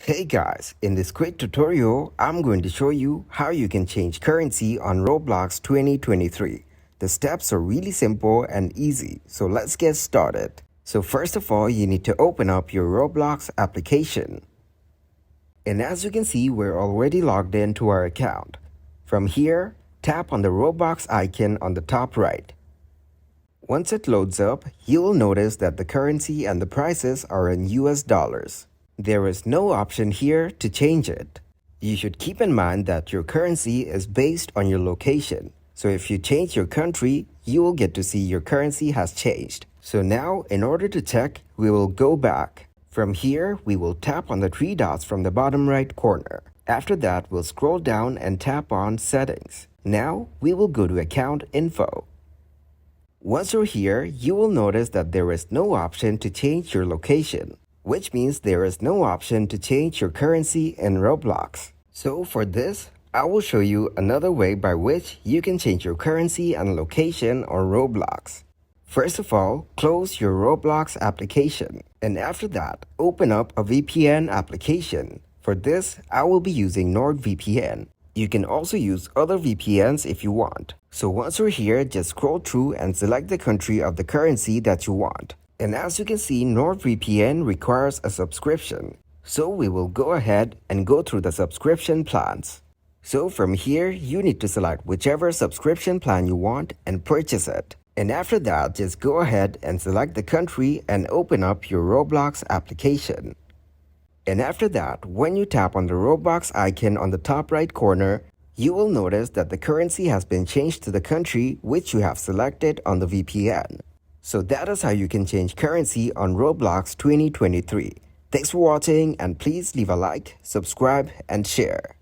Hey guys, in this quick tutorial, I'm going to show you how you can change currency on Roblox 2023. The steps are really simple and easy, so let's get started. So first of all, you need to open up your Roblox application. And as you can see, we're already logged into our account. From here, tap on the Roblox icon on the top right. Once it loads up, you will notice that the currency and the prices are in US dollars. There is no option here to change it. You should keep in mind that your currency is based on your location. So if you change your country, you will get to see your currency has changed. So now, in order to check, we will go back. From here, we will tap on the three dots from the bottom right corner. After that, we'll scroll down and tap on Settings. Now, we will go to Account Info. Once you're here, you will notice that there is no option to change your location, which means there is no option to change your currency in Roblox. So for this, I will show you another way by which you can change your currency and location on Roblox. First of all, close your Roblox application, and after that, open up a VPN application. For this, I will be using NordVPN. You can also use other VPNs if you want. So once you're here, just scroll through and select the country of the currency that you want. And as you can see, NordVPN requires a subscription. So we will go ahead and go through the subscription plans. So from here, you need to select whichever subscription plan you want and purchase it. And after that, just go ahead and select the country and open up your Roblox application. And after that, when you tap on the Roblox icon on the top right corner, you will notice that the currency has been changed to the country which you have selected on the VPN. So that is how you can change currency on Roblox 2023. Thanks for watching, and please leave a like, subscribe, and share.